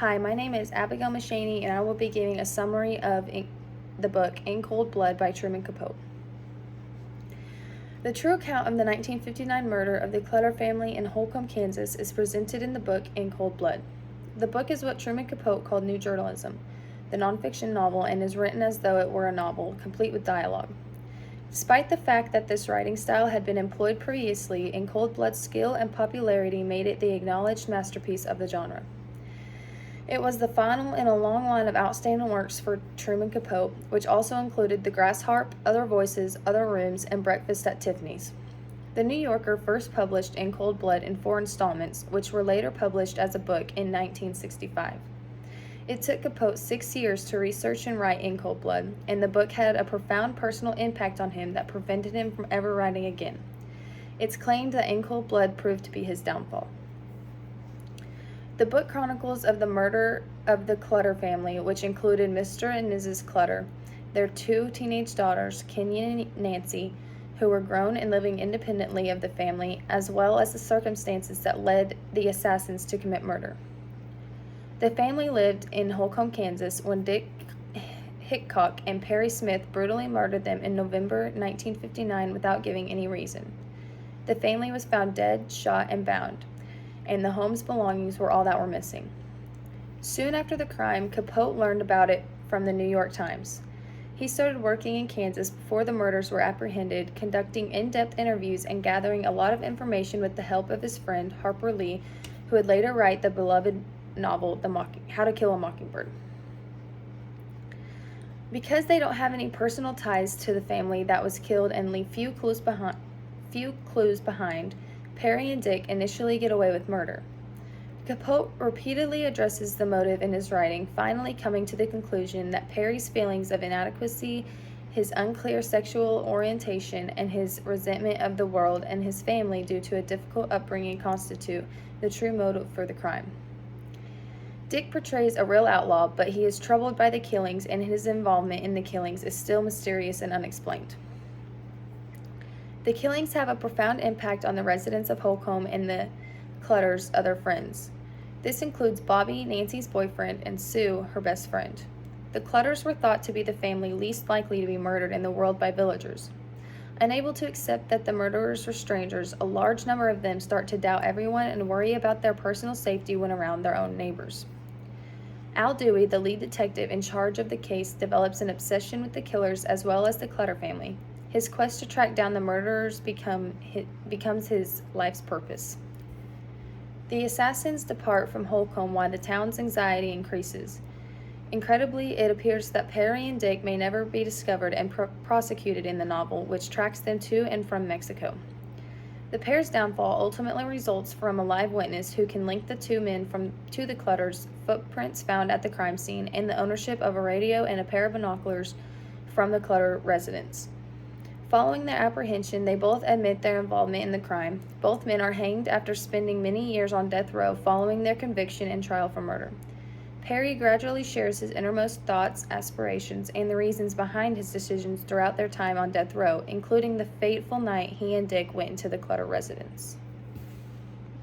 Hi, my name is Abigail Mashaney, and I will be giving a summary of the book In Cold Blood by Truman Capote. The true account of the 1959 murder of the Clutter family in Holcomb, Kansas is presented in the book In Cold Blood. The book is what Truman Capote called new journalism, the nonfiction novel, and is written as though it were a novel, complete with dialogue. Despite the fact that this writing style had been employed previously, In Cold Blood's skill and popularity made it the acknowledged masterpiece of the genre. It was the final in a long line of outstanding works for Truman Capote, which also included The Grass Harp, Other Voices, Other Rooms, and Breakfast at Tiffany's. The New Yorker first published In Cold Blood in 4 installments, which were later published as a book in 1965. It took Capote 6 years to research and write In Cold Blood, and the book had a profound personal impact on him that prevented him from ever writing again. It's claimed that In Cold Blood proved to be his downfall. The book chronicles of the murder of the Clutter family, which included Mr. and Mrs. Clutter, their 2 teenage daughters, Kenyon and Nancy, who were grown and living independently of the family, as well as the circumstances that led the assassins to commit murder. The family lived in Holcomb, Kansas, when Dick Hickok and Perry Smith brutally murdered them in November 1959 without giving any reason. The family was found dead, shot, and bound, and the home's belongings were all that were missing. Soon after the crime, Capote learned about it from the New York Times. He started working in Kansas before the murders were apprehended, conducting in-depth interviews and gathering a lot of information with the help of his friend Harper Lee, who would later write the beloved novel How to Kill a Mockingbird. Because they don't have any personal ties to the family that was killed and leave few clues behind, Perry and Dick initially get away with murder. Capote repeatedly addresses the motive in his writing, finally coming to the conclusion that Perry's feelings of inadequacy, his unclear sexual orientation, and his resentment of the world and his family due to a difficult upbringing constitute the true motive for the crime. Dick portrays a real outlaw, but he is troubled by the killings, and his involvement in the killings is still mysterious and unexplained. The killings have a profound impact on the residents of Holcomb and the Clutter's other friends. This includes Bobby, Nancy's boyfriend, and Sue, her best friend. The Clutters were thought to be the family least likely to be murdered in the world by villagers. Unable to accept that the murderers were strangers, a large number of them start to doubt everyone and worry about their personal safety when around their own neighbors. Al Dewey, the lead detective in charge of the case, develops an obsession with the killers as well as the Clutter family. His quest to track down the murderers becomes his life's purpose. The assassins depart from Holcomb while the town's anxiety increases. Incredibly, it appears that Perry and Dick may never be discovered and prosecuted in the novel, which tracks them to and from Mexico. The pair's downfall ultimately results from a live witness who can link the 2 men to the Clutters, footprints found at the crime scene, and the ownership of a radio and a pair of binoculars from the Clutter residence. Following their apprehension, they both admit their involvement in the crime. Both men are hanged after spending many years on death row following their conviction and trial for murder. Perry gradually shares his innermost thoughts, aspirations, and the reasons behind his decisions throughout their time on death row, including the fateful night he and Dick went into the Clutter residence.